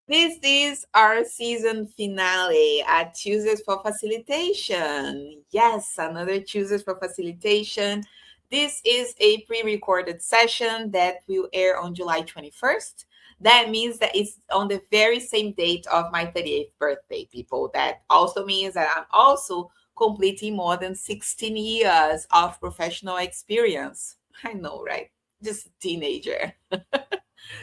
This is our season finale at Tuesdays for Facilitation. Yes, another Tuesdays for Facilitation. This is a pre recorded session that will air on July 21st. That means that it's on the very same date of my 38th birthday, people. That also means that I'm also completing more than 16 years of professional experience. I know, right? Just a teenager.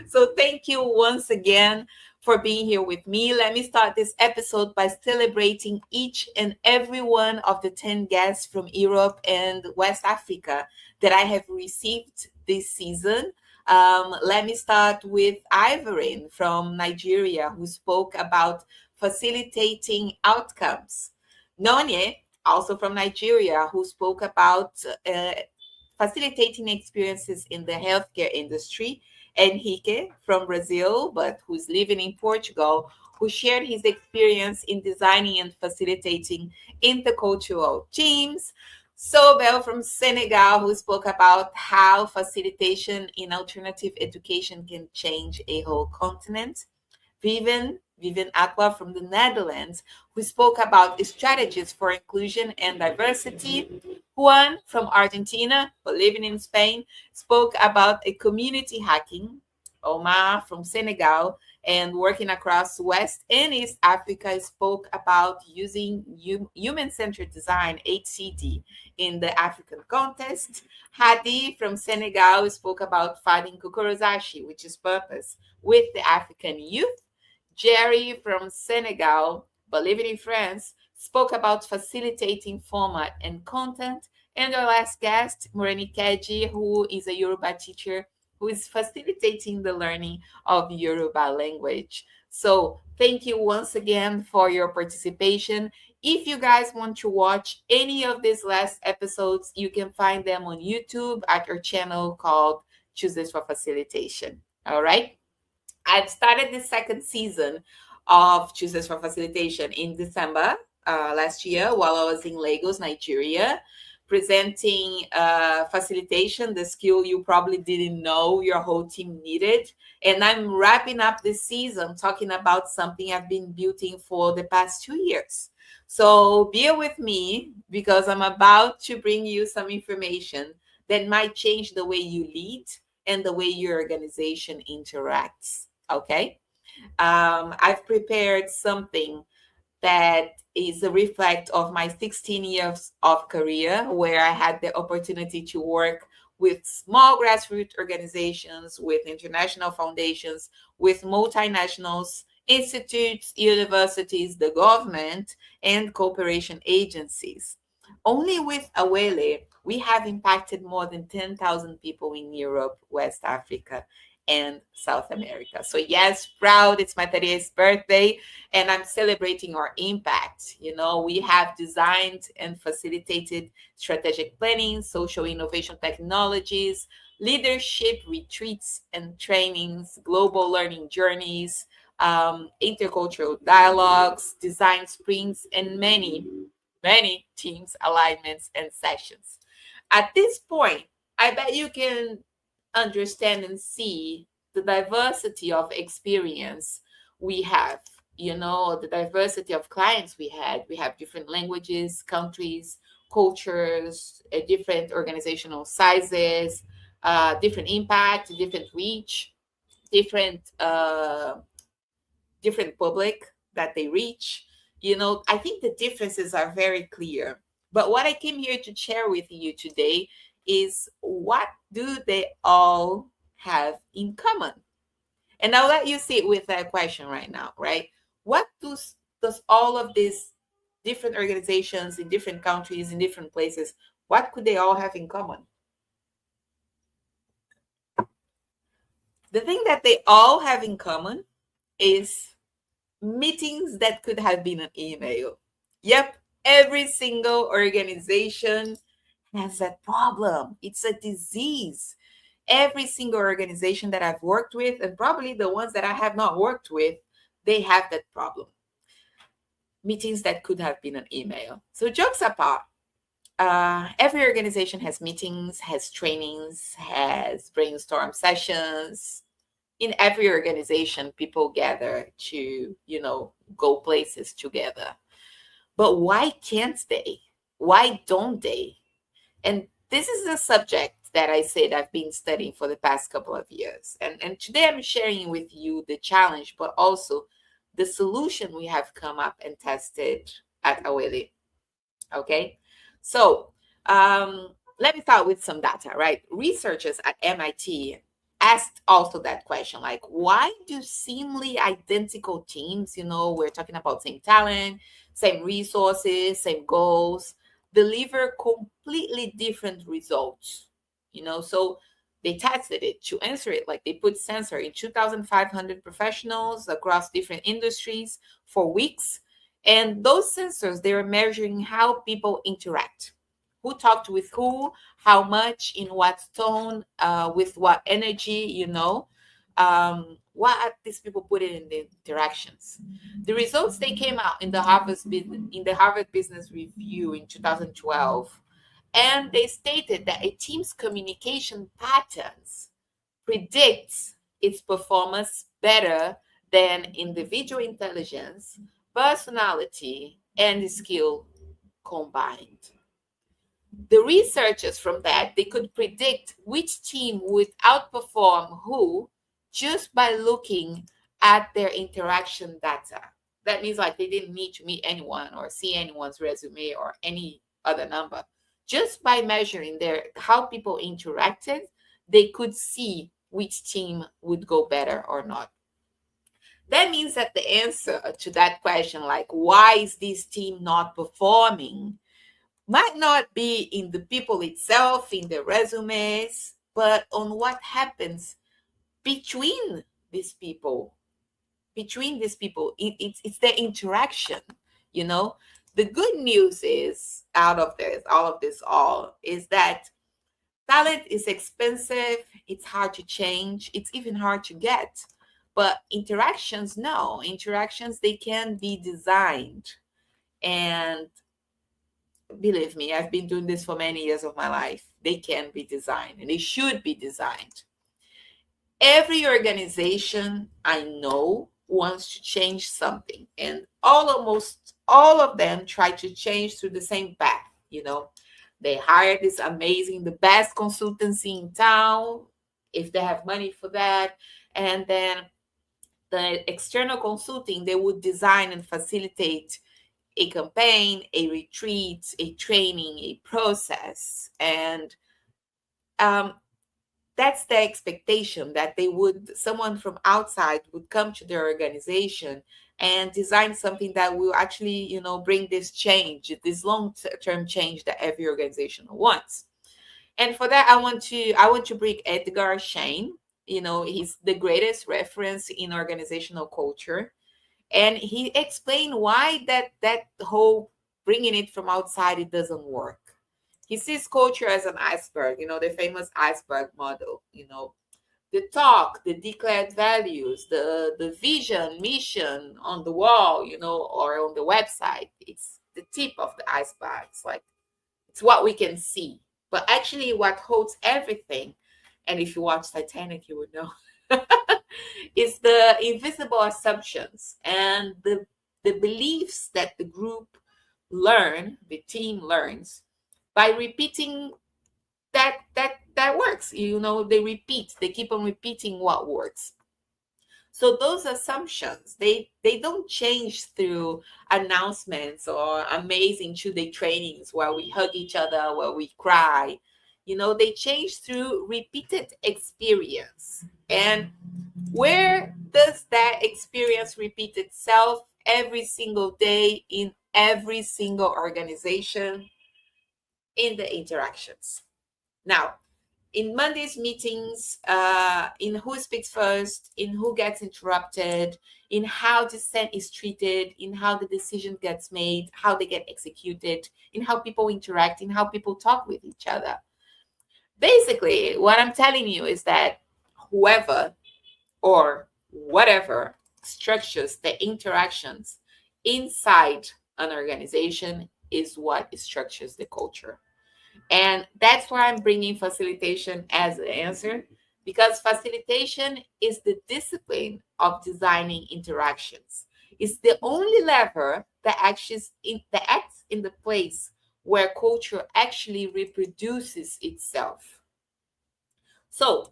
So thank you once again for being here with me. Let me start this episode by celebrating each and every one of the 10 guests from Europe and West Africa that I have received this season. Let me start with Ivorin from Nigeria, who spoke about facilitating outcomes. Nonye, also from Nigeria, who spoke about facilitating experiences in the healthcare industry. Enrique from Brazil, but who's living in Portugal, who shared his experience in designing and facilitating intercultural teams. Sobel from Senegal, who spoke about how facilitation in alternative education can change a whole continent. Vivian Aqua from the Netherlands, who spoke about strategies for inclusion and diversity. Juan from Argentina, but living in Spain, spoke about a community hacking. Omar from Senegal and working across West and East Africa spoke about using human-centered design, HCD, in the African context. Hadi from Senegal spoke about finding Kokorozashi, which is purpose, with the African youth. Jerry from Senegal, but living in France, spoke about facilitating format and content. And our last guest, Moreni Keji, who is a Yoruba teacher who is facilitating the learning of Yoruba language. So thank you once again for your participation. If you guys want to watch any of these last episodes, you can find them on YouTube at our channel called Tuesdays for Facilitation. All right. I've started the second season of Tuesdays for Facilitation in December last year while I was in Lagos, Nigeria, presenting facilitation, the skill you probably didn't know your whole team needed. And I'm wrapping up this season talking about something I've been building for the past 2 years. So bear with me because I'm about to bring you some information that might change the way you lead and the way your organization interacts. Okay. I've prepared something that is a reflect of my 16 years of career where I had the opportunity to work with small grassroots organizations, with international foundations, with multinationals, institutes, universities, the government, and cooperation agencies. Only with Awele, we have impacted more than 10,000 people in Europe, West Africa, and South America. So, yes, proud. It's my 30th birthday, and I'm celebrating our impact. You know, we have designed and facilitated strategic planning, social innovation technologies, leadership retreats and trainings, global learning journeys, intercultural dialogues, design sprints, and many teams alignments and sessions. At this point, I bet you can understand and see the diversity of experience we have, you know, the diversity of clients we had. We have different languages, countries, cultures, different organizational sizes, different impact, different reach, different public that they reach. You know, I think the differences are very clear. But what I came here to share with you today is what do they all have in common? And I'll let you sit with that question right now, right? What does all of these different organizations in different countries, in different places, what could they all have in common? The thing that they all have in common is meetings that could have been an email. Yep, every single organization has that problem. It's a disease. Every single organization that I've worked with, and probably the ones that I have not worked with, they have that problem. Meetings that could have been an email. So, jokes apart, every organization has meetings, has trainings, has brainstorm sessions, In every organization, people gather to, go places together. But why can't they? Why don't they? And this is a subject that I said I've been studying for the past couple of years. And today I'm sharing with you the challenge, but also the solution we have come up and tested at Awele. Okay. So let me start with some data, right? Researchers at MIT asked also that question, like, why do seemingly identical teams, we're talking about same talent, same resources, same goals, deliver completely different results? So they tested it to answer it. Like, they put sensor in 2,500 professionals across different industries for weeks, and those sensors, they were measuring how people interact, who talked with who, how much, in what tone, with what energy, what these people put in the interactions. The results, they came out in the Harvard Business Review in 2012, and they stated that a team's communication patterns predicts its performance better than individual intelligence, personality, and skill combined. The researchers from that, they could predict which team would outperform who just by looking at their interaction data. That means, like, they didn't need to meet anyone or see anyone's resume or any other number. Just by measuring how people interacted, they could see which team would go better or not. That means that the answer to that question, like, why is this team not performing, might not be in the people itself, in the resumes, but on what happens between these people. It's the interaction, you know. The good news is, out of this, all is that talent is expensive, it's hard to change, it's even hard to get. But interactions, no. Interactions, they can be designed. And believe me, I've been doing this for many years of my life. They can be designed, and they should be designed. Every organization I know wants to change something, and almost all of them try to change through the same path. They hire this amazing, the best consultancy in town, if they have money for that, and then the external consulting, they would design and facilitate a campaign, a retreat, a training, a process. And that's the expectation, that someone from outside would come to their organization and design something that will actually, bring this change, this long-term change that every organization wants. And for that, I want to bring Edgar Schein. He's the greatest reference in organizational culture. And he explained why that whole bringing it from outside, it doesn't work. He sees culture as an iceberg, the famous iceberg model. The talk, the declared values, the vision, mission on the wall, or on the website. It's the tip of the iceberg. It's what we can see. But actually, what holds everything, and if you watch Titanic, you would know, is the invisible assumptions and the beliefs that the team learns by repeating that works. They keep on repeating what works. So those assumptions, they don't change through announcements or amazing 2-day trainings where we hug each other, where we cry. They change through repeated experience. And where does that experience repeat itself? Every single day, in every single organization, in the interactions. Now, in Monday's meetings, in who speaks first, in who gets interrupted, in how dissent is treated, in how the decision gets made, how they get executed, in how people interact, in how people talk with each other. Basically, what I'm telling you is that whoever or whatever structures the interactions inside an organization is what structures the culture. And that's why I'm bringing facilitation as an answer, because facilitation is the discipline of designing interactions. It's the only lever that acts in the place where culture actually reproduces itself. So,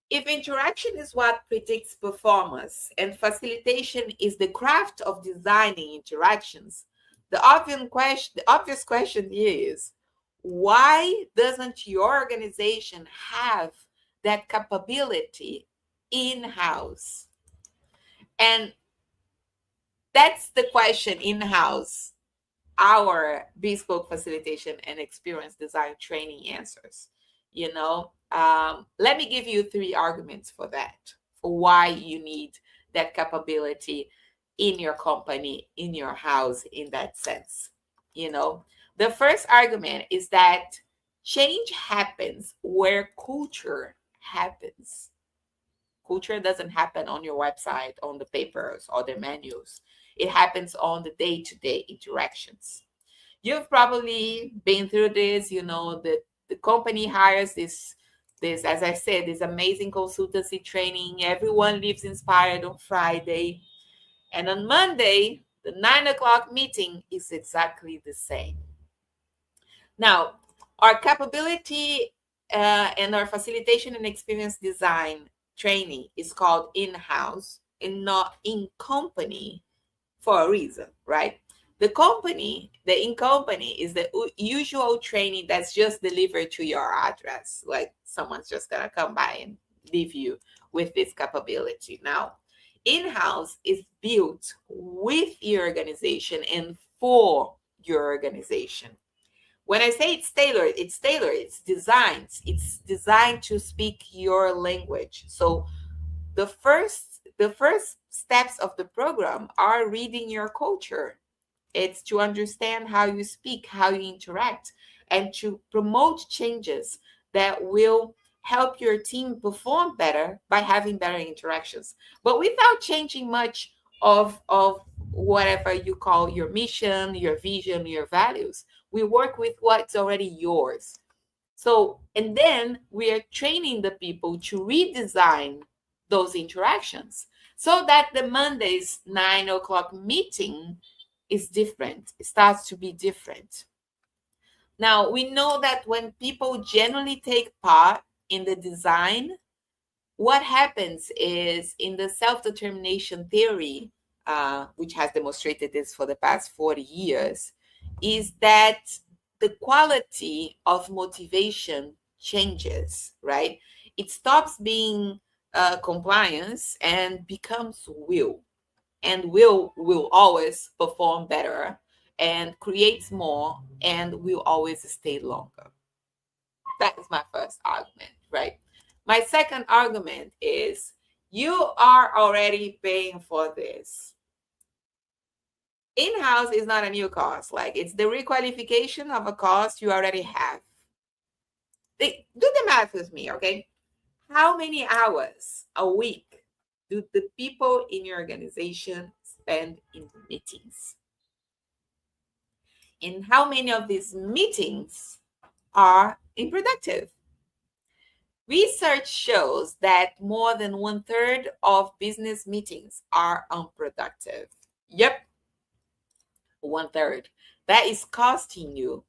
if interaction is what predicts performance and facilitation is the craft of designing interactions, the obvious question here is, why doesn't your organization have that capability in-house? And that's the question in-house our bespoke facilitation and experience design training answers. Let me give you 3 arguments for that, for why you need that capability in your company, in your house, in that sense. The first argument is that change happens where culture happens. Culture doesn't happen on your website, on the papers, or the menus. It happens on the day-to-day interactions. You've probably been through this. The company hires this, as I said, this amazing consultancy training. Everyone leaves inspired on Friday. And on Monday, the 9 o'clock meeting is exactly the same. Now, our capability and our facilitation and experience design training is called in-house and not in company for a reason, right? The in company is the usual training that's just delivered to your address. Like someone's just gonna come by and leave you with this capability. Now, in-house is built with your organization and for your organization. When I say it's tailored, it's designed to speak your language. So the first steps of the program are reading your culture. It's to understand how you speak, how you interact, and to promote changes that will help your team perform better by having better interactions, but without changing much of whatever you call your mission, your vision, your values. We work with what's already yours. So, and then we are training the people to redesign those interactions so that the Monday's 9 o'clock meeting is different. It starts to be different. Now, we know that when people genuinely take part in the design, what happens is in the self-determination theory, which has demonstrated this for the past 40 years, is that the quality of motivation changes, right? It stops being compliance and becomes will. And will always perform better and creates more and will always stay longer. That is my first argument, right? My second argument is you are already paying for this. In-house is not a new cost. Like, it's the requalification of a cost you already have. Do the math with me, okay? How many hours a week do the people in your organization spend in meetings? And how many of these meetings are unproductive? Research shows that more than 1/3 of business meetings are unproductive. Yep, 1/3. That is costing you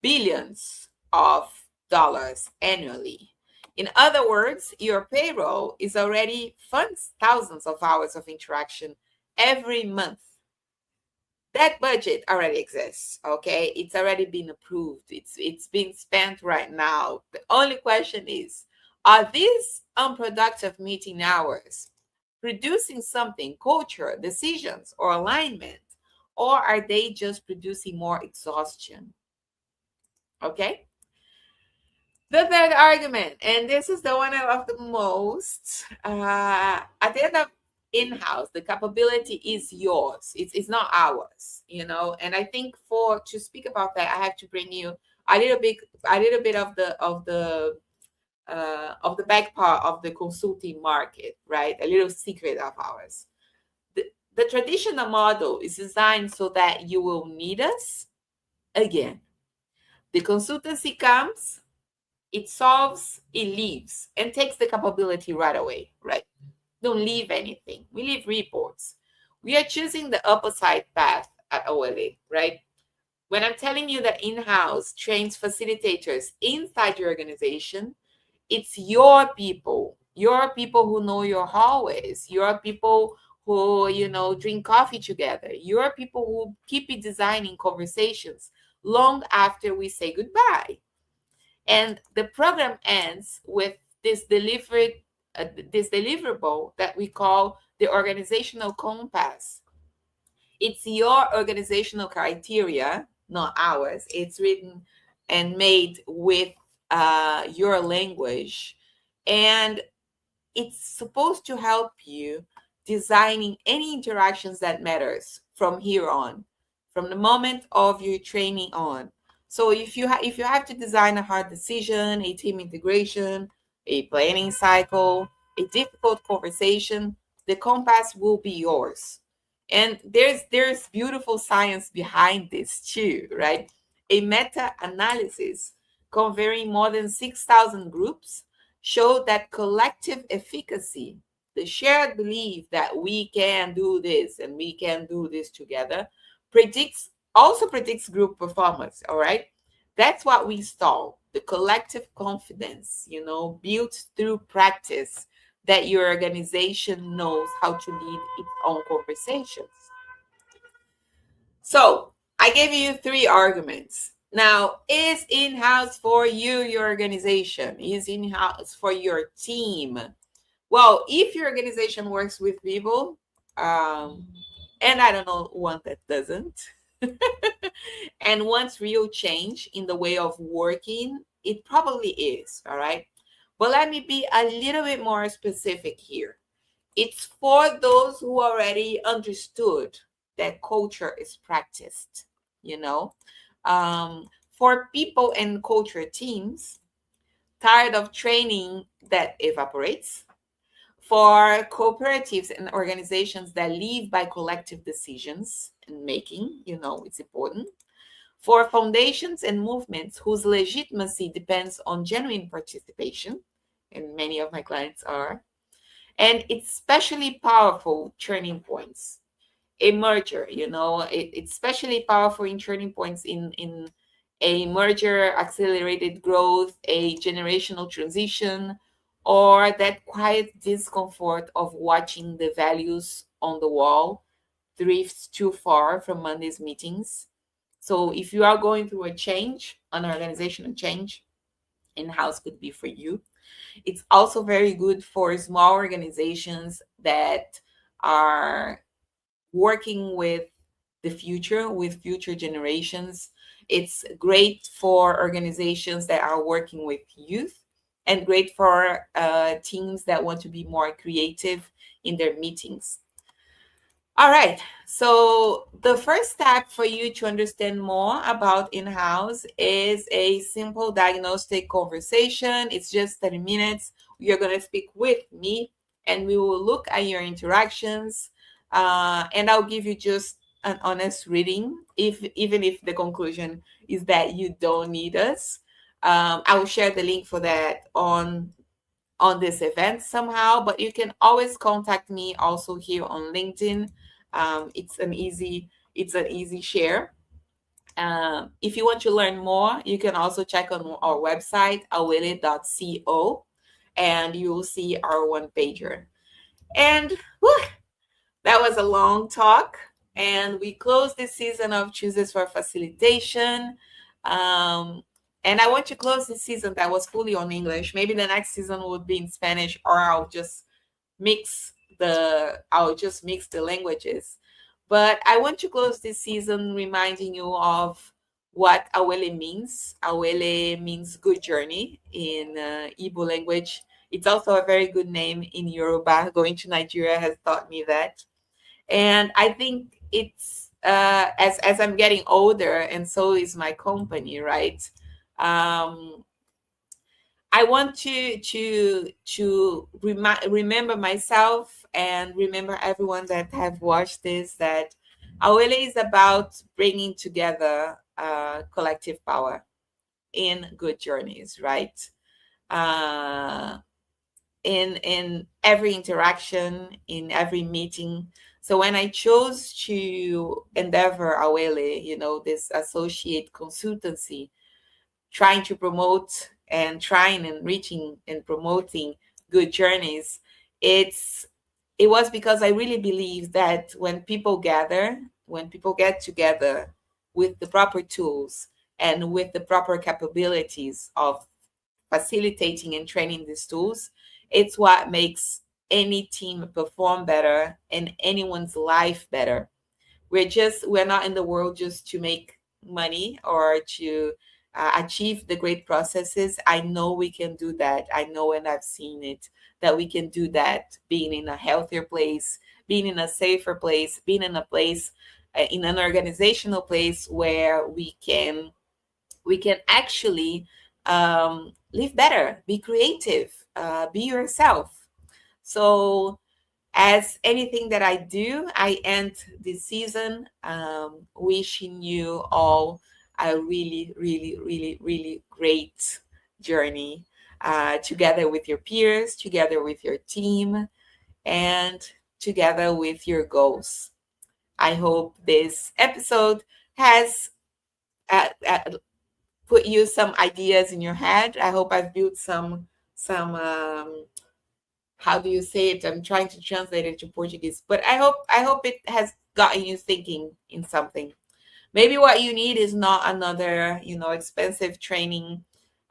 billions of dollars annually. In other words, your payroll is already funds thousands of hours of interaction every month. That budget already exists, okay? It's already been approved. It's being spent right now. The only question is, are these unproductive meeting hours producing something, culture, decisions, or alignment, or are they just producing more exhaustion? Okay? The third argument, and this is the one I love the most, at the end of in-house, the capability is yours. It's not ours, And I think to speak about that, I have to bring you a little bit of the back part of the consulting market, right? A little secret of ours. The traditional model is designed so that you will need us again. The consultancy comes, It solves, it leaves, and takes the capability right away, right? Don't leave anything. We leave reports. We are choosing the opposite path at OLA, right? When I'm telling you that in-house trains facilitators inside your organization, it's your people who know your hallways, your people who, drink coffee together, your people who keep it designing conversations long after we say goodbye. And the program ends with this delivered this deliverable that we call the organizational compass. It's your organizational criteria, not ours. It's written and made with your language, and it's supposed to help you designing any interactions that matters from here on, from the moment of your training on. So if you have to design a hard decision, a team integration, a planning cycle, a difficult conversation, the compass will be yours. And there's beautiful science behind this too, right? A meta-analysis covering more than 6,000 groups showed that collective efficacy, the shared belief that we can do this and we can do this together, predicts group performance. All right. That's what we saw. The collective confidence, built through practice, that your organization knows how to lead its own conversations. So I gave you 3 arguments. Now, is in-house for you, your organization? Is in-house for your team? Well, if your organization works with people, and I don't know one that doesn't, and wants real change in the way of working, it probably is, all right? But let me be a little bit more specific here. It's for those who already understood that culture is practiced, you know. For people and culture teams tired of training that evaporates, for cooperatives and organizations that live by collective decisions and making, it's important, for foundations and movements whose legitimacy depends on genuine participation, and many of my clients are, and it's especially powerful turning points. A merger, it's especially powerful in turning points in a merger, accelerated growth, a generational transition, or that quiet discomfort of watching the values on the wall drift too far from Monday's meetings. So if you are going through a change, an organizational change, in-house could be for you. It's also very good for small organizations that are working with the future, with future generations. It's great for organizations that are working with youth, and great for teams that want to be more creative in their meetings. All right. So the first step for you to understand more about in-house is a simple diagnostic conversation. It's just 30 minutes. You're going to speak with me, and we will look at your interactions. And I'll give you just an honest reading, even if the conclusion is that you don't need us. I will share the link for that on this event somehow, but you can always contact me also here on LinkedIn. It's an easy share. If you want to learn more, you can also check on our website, awele.co, and you will see our one pager. And that was a long talk, and we closed this season of Chooses for Facilitation. And I want to close this season that was fully on English. Maybe the next season would be in Spanish, or I'll just mix the languages. But I want to close this season reminding you of what Awele means. Awele means good journey in Igbo language. It's also a very good name in Yoruba. Going to Nigeria has taught me that. And I think it's as I'm getting older, and so is my company, right? I want to remember myself and remember everyone that have watched this, that Awele is about bringing together collective power in good journeys, right? uh, in every interaction, in every meeting. So when I chose to endeavor Awele, this associate consultancy, trying to promote and trying and reaching and promoting good journeys, it's it was because I really believe that when people get together with the proper tools and with the proper capabilities of facilitating and training these tools, it's what makes any team perform better and anyone's life better. We're not in the world just to make money or to achieve the great processes. I know we can do that. I know, and I've seen it, that we can do that being in a healthier place, being in a safer place, being in a place, in an organizational place where we can actually live better, be creative, be yourself. So as anything that I do, I end this season wishing you all a really, really, really, really great journey, together with your peers, together with your team, and together with your goals. I hope this episode has uh, uh, put you some ideas in your head. I hope I've built some how do you say it? I'm trying to translate it to Portuguese, but I hope it has gotten you thinking in something. Maybe what you need is not another, expensive training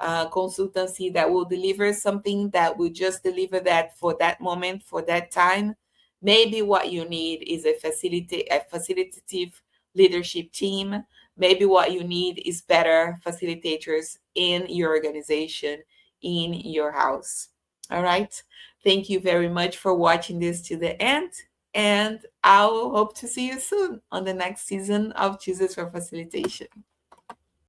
consultancy that will deliver something that will just deliver that for that moment, for that time. Maybe what you need is a facilitative leadership team. Maybe what you need is better facilitators in your organization, in your house. All right. Thank you very much for watching this to the end. And I'll hope to see you soon on the next season of Chooses for Facilitation.